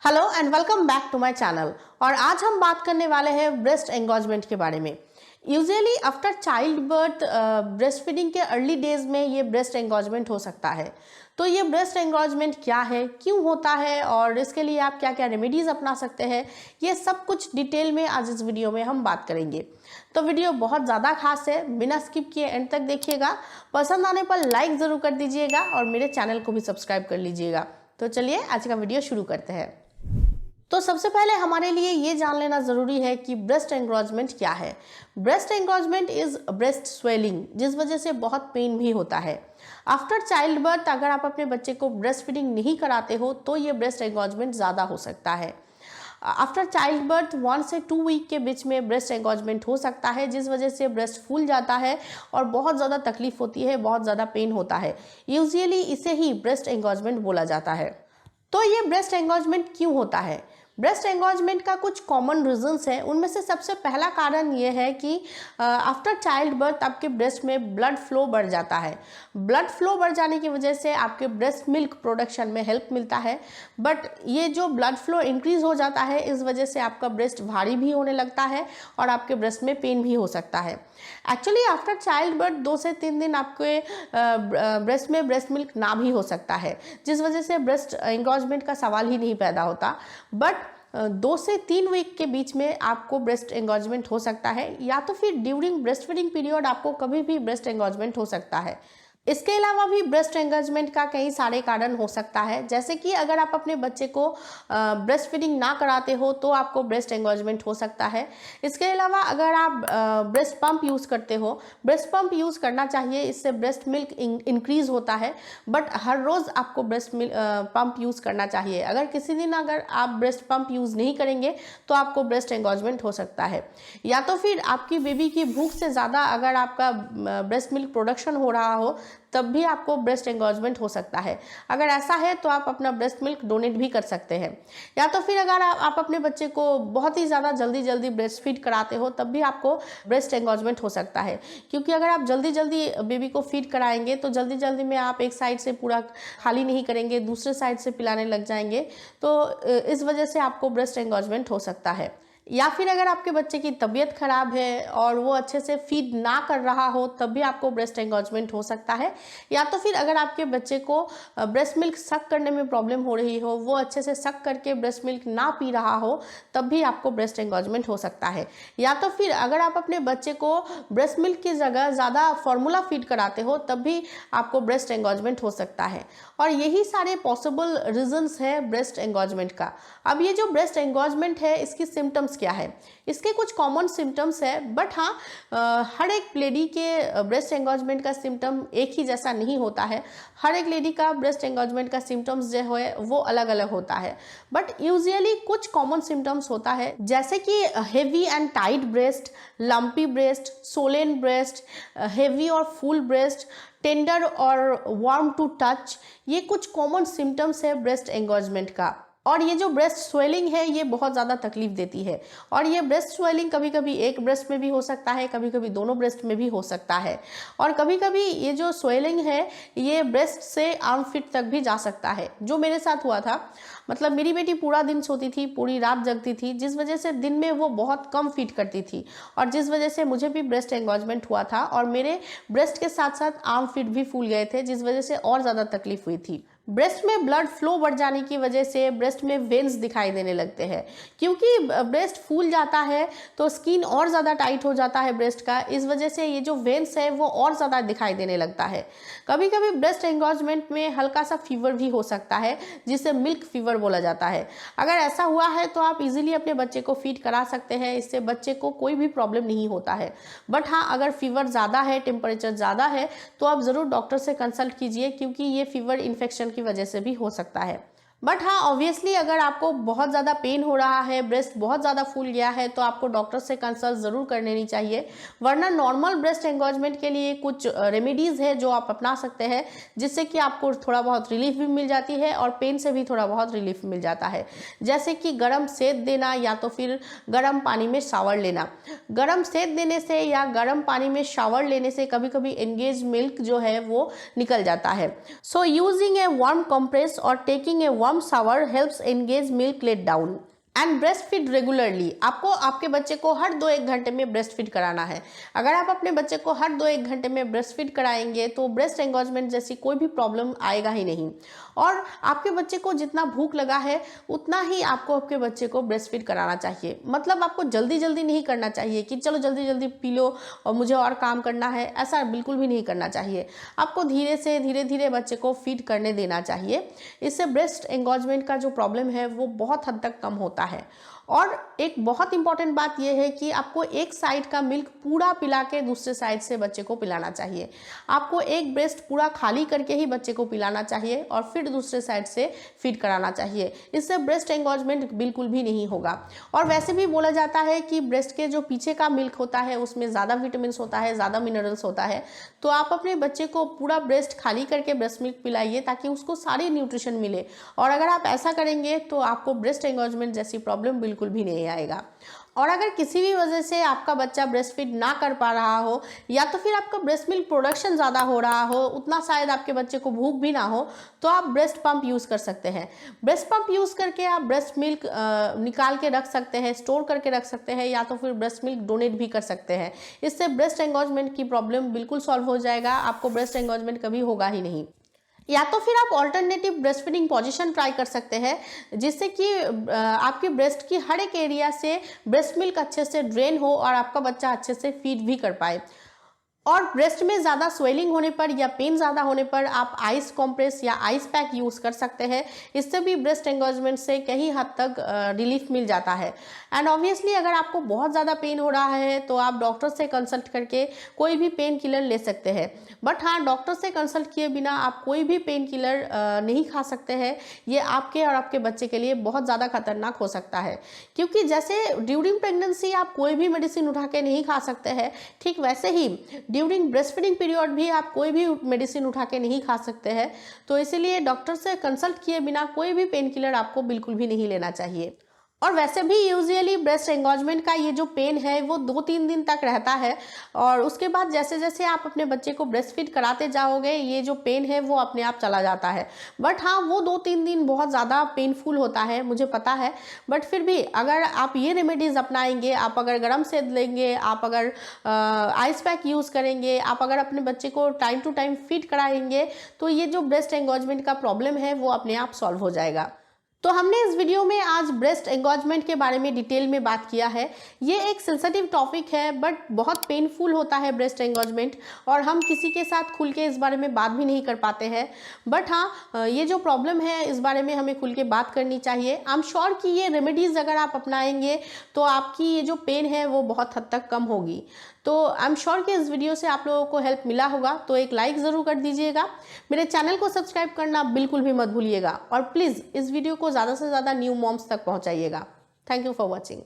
Hello and welcome back to my channel. और आज हम बात करने वाले हैं ब्रेस्ट एंगोजमेंट के बारे में। Usually after child birth breast feeding के अर्ली डेज में ये ब्रेस्ट एंगोजमेंट हो सकता है। तो ये ब्रेस्ट एंगोजमेंट क्या है, क्यों होता है और इसके लिए आप क्या क्या रेमेडीज़ अपना सकते हैं, ये सब कुछ डिटेल में आज इस वीडियो में हम बात करेंगे। तो वीडियो बहुत ज़्यादा खास है, बिना स्किप किए एंड तक देखिएगा। पसंद आने पर लाइक ज़रूर कर दीजिएगा और मेरे चैनल को भी सब्सक्राइब कर लीजिएगा। तो चलिए आज का वीडियो शुरू करते हैं। तो सबसे पहले हमारे लिए ये जान लेना ज़रूरी है कि ब्रेस्ट एंगोजमेंट क्या है। ब्रेस्ट एंगोजमेंट इज़ ब्रेस्ट स्वेलिंग, जिस वजह से बहुत पेन भी होता है। आफ्टर चाइल्ड बर्थ अगर आप अपने बच्चे को ब्रेस्ट फीडिंग नहीं कराते हो तो ये ब्रेस्ट एंगोजमेंट ज़्यादा हो सकता है। आफ्टर चाइल्ड बर्थ 1 से 2 वीक के बीच में ब्रेस्ट एंगोजमेंट हो सकता है, जिस वजह से ब्रेस्ट फूल जाता है और बहुत ज़्यादा तकलीफ होती है, बहुत ज़्यादा पेन होता है। यूजुअली इसे ही ब्रेस्ट एंगोजमेंट बोला जाता है। तो ये ब्रेस्ट एंगोजमेंट क्यों होता है? ब्रेस्ट एंगोजमेंट का कुछ कॉमन रीजंस है। उनमें से सबसे पहला कारण ये है कि आफ्टर चाइल्ड बर्थ आपके ब्रेस्ट में ब्लड फ्लो बढ़ जाता है। ब्लड फ्लो बढ़ जाने की वजह से आपके ब्रेस्ट मिल्क प्रोडक्शन में हेल्प मिलता है। बट ये जो ब्लड फ्लो इंक्रीज हो जाता है, इस वजह से आपका ब्रेस्ट भारी भी होने लगता है और आपके ब्रेस्ट में पेन भी हो सकता है। एक्चुअली आफ्टर चाइल्ड बर्थ 2 से 3 दिन आपके ब्रेस्ट में ब्रेस्ट मिल्क ना भी हो सकता है, जिस वजह से ब्रेस्ट एंगोजमेंट का सवाल ही नहीं पैदा होता। बट 2 से 3 वीक के बीच में आपको ब्रेस्ट एंगोजमेंट हो सकता है, या तो फिर ड्यूरिंग ब्रेस्ट फीडिंग पीरियड आपको कभी भी ब्रेस्ट एंगोजमेंट हो सकता है। इसके अलावा भी ब्रेस्ट एंगोजमेंट का कई सारे कारण हो सकता है, जैसे कि अगर आप अपने बच्चे को ब्रेस्ट फीडिंग ना कराते हो तो आपको ब्रेस्ट एंगोजमेंट हो सकता है। इसके अलावा अगर आप ब्रेस्ट पंप यूज़ करते हो, ब्रेस्ट पंप यूज़ करना चाहिए, इससे ब्रेस्ट मिल्क इंक्रीज होता है। बट हर रोज़ आपको ब्रेस्ट पंप यूज़ करना चाहिए। अगर किसी दिन अगर आप ब्रेस्ट पंप यूज़ नहीं करेंगे तो आपको ब्रेस्ट एंगोजमेंट हो सकता है। या तो फिर आपकी बेबी की भूख से ज़्यादा अगर आपका ब्रेस्ट मिल्क प्रोडक्शन हो रहा हो तब भी आपको ब्रेस्ट एंगोजमेंट हो सकता है। अगर ऐसा है तो आप अपना ब्रेस्ट मिल्क डोनेट भी कर सकते हैं। या तो फिर अगर आप अपने बच्चे को बहुत ही ज़्यादा जल्दी ब्रेस्ट फीड कराते हो तब भी आपको ब्रेस्ट एंगोजमेंट हो सकता है, क्योंकि अगर आप जल्दी बेबी को फीड कराएंगे तो जल्दी में आप एक साइड से पूरा खाली नहीं करेंगे, दूसरे साइड से पिलाने लग जाएंगे, तो इस वजह से आपको ब्रेस्ट एंगोजमेंट हो सकता है। या फिर अगर आपके बच्चे की तबीयत खराब है और वो अच्छे से फीड ना कर रहा हो तब भी आपको ब्रेस्ट एंगोजमेंट हो सकता है। या तो फिर अगर आपके बच्चे को ब्रेस्ट मिल्क सक करने में प्रॉब्लम हो रही हो, वो अच्छे से सक करके ब्रेस्ट मिल्क ना पी रहा हो, तब भी आपको ब्रेस्ट एंगोजमेंट हो सकता है। या तो फिर अगर आप अपने बच्चे को ब्रेस्ट मिल्क की जगह ज़्यादा फार्मूला फीड कराते हो तब भी आपको ब्रेस्ट एंगोजमेंट हो सकता है। और यही सारे पॉसिबल रीजंस है ब्रेस्ट एंगोजमेंट का। अब ये जो ब्रेस्ट एंगोजमेंट है, इसकी सिम्टम्स क्या है? इसके कुछ कॉमन सिम्टम्स है, बट हाँ, हर एक लेडी के ब्रेस्ट एंगोजमेंट का सिम्टम एक ही जैसा नहीं होता है। हर एक लेडी का ब्रेस्ट एंगोजमेंट का सिम्टम्स जो है वो अलग अलग होता है। बट यूजुअली कुछ कॉमन सिम्टम्स होता है, जैसे कि heavy and tight breast, lumpy breast, Solan breast, heavy और फुल ब्रेस्ट, टेंडर और वार्म टू टच। ये कुछ कॉमन सिम्टम्स है ब्रेस्ट एंगोजमेंट का। और ये जो ब्रेस्ट स्वेलिंग है ये बहुत ज़्यादा तकलीफ देती है। और ये ब्रेस्ट स्वेलिंग कभी कभी एक ब्रेस्ट में भी हो सकता है, कभी कभी दोनों ब्रेस्ट में भी हो सकता है। और कभी कभी ये जो स्वेलिंग है ये ब्रेस्ट से आर्म फिट तक भी जा सकता है, जो मेरे साथ हुआ था। मतलब मेरी बेटी पूरा दिन सोती थी, पूरी रात जगती थी, जिस वजह से दिन में वो बहुत कम फीड करती थी, और जिस वजह से मुझे भी ब्रेस्ट एंगोजमेंट हुआ था और मेरे ब्रेस्ट के साथ साथ आर्म फिट भी फूल गए थे, जिस वजह से और ज़्यादा तकलीफ हुई थी। ब्रेस्ट में ब्लड फ्लो बढ़ जाने की वजह से ब्रेस्ट में वेन्स दिखाई देने लगते हैं, क्योंकि ब्रेस्ट फूल जाता है तो स्किन और ज़्यादा टाइट हो जाता है ब्रेस्ट का। इस वजह से ये जो वेन्स है वो और ज़्यादा दिखाई देने लगता है। कभी कभी ब्रेस्ट एंगोजमेंट में हल्का सा फीवर भी हो सकता है, जिसे मिल्क फीवर बोला जाता है। अगर ऐसा हुआ है तो आप इजीली अपने बच्चे को फीड करा सकते हैं, इससे बच्चे को कोई भी प्रॉब्लम नहीं होता है। बट हाँ, अगर फीवर ज़्यादा है, टेम्परेचर ज़्यादा है, तो आप ज़रूर डॉक्टर से कंसल्ट कीजिए, क्योंकि ये फीवर इन्फेक्शन की वजह से भी हो सकता है। बट हाँ, ऑब्वियसली अगर आपको बहुत ज़्यादा पेन हो रहा है, ब्रेस्ट बहुत ज़्यादा फूल गया है, तो आपको डॉक्टर से कंसल्ट ज़रूर कर लेनी चाहिए। वरना नॉर्मल ब्रेस्ट एंगोजमेंट के लिए कुछ रेमेडीज़ है जो आप अपना सकते हैं, जिससे कि आपको थोड़ा बहुत रिलीफ भी मिल जाती है और पेन से भी थोड़ा बहुत रिलीफ मिल जाता है। जैसे कि गर्म सेद देना या तो फिर गर्म पानी में शावर लेना। गर्म सेद देने से या गर्म पानी में शावर लेने से कभी कभी एंगेज मिल्क जो है वो निकल जाता है। So using a warm compress और taking a warm warm shower helps engage milk let down and breast feed regularly. आपको आपके बच्चे को हर 2-1 घंटे में ब्रेस्ट फीड कराना है। अगर आप अपने बच्चे को हर 2-1 घंटे में ब्रेस्ट फीड कराएंगे तो ब्रेस्ट एंगोजमेंट जैसी कोई भी प्रॉब्लम आएगा ही नहीं। और आपके बच्चे को जितना भूख लगा है उतना ही आपको आपके बच्चे को ब्रेस्ट फीड कराना चाहिए। मतलब आपको जल्दी जल्दी नहीं करना चाहिए कि चलो जल्दी जल्दी पी लो और मुझे और काम करना है, ऐसा बिल्कुल भी नहीं करना चाहिए। आपको धीरे धीरे बच्चे को फीड करने देना चाहिए। इससे ब्रेस्ट एंगोजमेंट का जो प्रॉब्लम है वो बहुत हद तक कम होता है। और एक बहुत इंपॉर्टेंट बात यह है कि आपको एक साइड का मिल्क पूरा पिला के दूसरे साइड से बच्चे को पिलाना चाहिए। आपको एक ब्रेस्ट पूरा खाली करके ही बच्चे को पिलाना चाहिए और फिर दूसरे साइड से फीड कराना चाहिए। इससे ब्रेस्ट एंगोजमेंट बिल्कुल भी नहीं होगा। और वैसे भी बोला जाता है कि ब्रेस्ट के जो पीछे का मिल्क होता है उसमें ज़्यादा विटामिन होता है, ज़्यादा मिनरल्स होता है। तो आप अपने बच्चे को पूरा ब्रेस्ट खाली करके ब्रेस्ट मिल्क पिलाइए ताकि उसको सारी न्यूट्रिशन मिले। और अगर आप ऐसा करेंगे तो आपको ब्रेस्ट एंगोजमेंट जैसी प्रॉब्लम बिल्कुल भी नहीं आएगा। और अगर किसी भी वजह से आपका बच्चा ब्रेस्ट फीड ना कर पा रहा हो या तो फिर आपका ब्रेस्ट मिल्क प्रोडक्शन ज़्यादा हो रहा हो, उतना शायद आपके बच्चे को भूख भी ना हो, तो आप ब्रेस्ट पंप यूज़ कर सकते हैं। ब्रेस्ट पंप यूज़ करके आप ब्रेस्ट मिल्क निकाल के रख सकते हैं, स्टोर करके रख सकते हैं या तो फिर ब्रेस्ट मिल्क डोनेट भी कर सकते हैं। इससे ब्रेस्ट एंगोजमेंट की प्रॉब्लम बिल्कुल सॉल्व हो जाएगा। आपको ब्रेस्ट एंगोजमेंट कभी होगा ही नहीं। या तो फिर आप alternative breast feeding position try कर सकते हैं जिससे कि आपके ब्रेस्ट की हर एक एरिया से ब्रेस्ट मिल्क अच्छे से ड्रेन हो और आपका बच्चा अच्छे से फीड भी कर पाए। और ब्रेस्ट में ज़्यादा स्वेलिंग होने पर या पेन ज़्यादा होने पर आप आइस कॉम्प्रेस या आइस पैक यूज़ कर सकते हैं। इससे भी ब्रेस्ट एंगोजमेंट से कहीं हद तक रिलीफ मिल जाता है। एंड ऑब्वियसली अगर आपको बहुत ज़्यादा पेन हो रहा है तो आप डॉक्टर से कंसल्ट करके कोई भी पेन किलर ले सकते हैं। बट हाँ, डॉक्टर से कंसल्ट किए बिना आप कोई भी पेन किलर नहीं खा सकते हैं। ये आपके और आपके बच्चे के लिए बहुत ज़्यादा खतरनाक हो सकता है, क्योंकि जैसे ड्यूरिंग प्रेगनेंसी आप कोई भी मेडिसिन उठा के नहीं खा सकते हैं, ठीक वैसे ही ड्यूरिंग ब्रेस्ट फीडिंग पीरियड भी आप कोई भी मेडिसिन उठा के नहीं खा सकते हैं। तो इसीलिए डॉक्टर से कंसल्ट किए बिना कोई भी पेन किलर आपको बिल्कुल भी नहीं लेना चाहिए। और वैसे भी यूजुअली ब्रेस्ट एंगोजमेंट का ये जो पेन है वो 2-3 दिन तक रहता है और उसके बाद जैसे जैसे आप अपने बच्चे को ब्रेस्ट फीड कराते जाओगे ये जो पेन है वो अपने आप चला जाता है। बट हाँ, वो 2-3 दिन बहुत ज़्यादा पेनफुल होता है, मुझे पता है। बट फिर भी अगर आप ये रेमेडीज़ अपनाएंगे, आप अगर गर्म सेद लेंगे, आप अगर आइस पैक यूज़ करेंगे, आप अगर अपने बच्चे को टाइम टू टाइम फीड कराएंगे तो ये जो ब्रेस्ट एंगोजमेंट का प्रॉब्लम है वो अपने आप सॉल्व हो जाएगा। तो हमने इस वीडियो में आज ब्रेस्ट एंगोजमेंट के बारे में डिटेल में बात किया है। ये एक सेंसिटिव टॉपिक है बट बहुत पेनफुल होता है ब्रेस्ट एंगोजमेंट और हम किसी के साथ खुल के इस बारे में बात भी नहीं कर पाते हैं। बट हाँ, ये जो प्रॉब्लम है इस बारे में हमें खुल के बात करनी चाहिए। आई एम श्योर कि ये रेमेडीज़ अगर आप अपनाएंगे तो आपकी ये जो पेन है वो बहुत हद तक कम होगी। तो आई एम श्योर कि इस वीडियो से आप लोगों को हेल्प मिला होगा, तो एक लाइक ज़रूर कर दीजिएगा। मेरे चैनल को सब्सक्राइब करना बिल्कुल भी मत भूलिएगा और प्लीज़ इस वीडियो को ज़्यादा से ज़्यादा न्यू मॉम्स तक पहुंचाइएगा। Thank you for watching.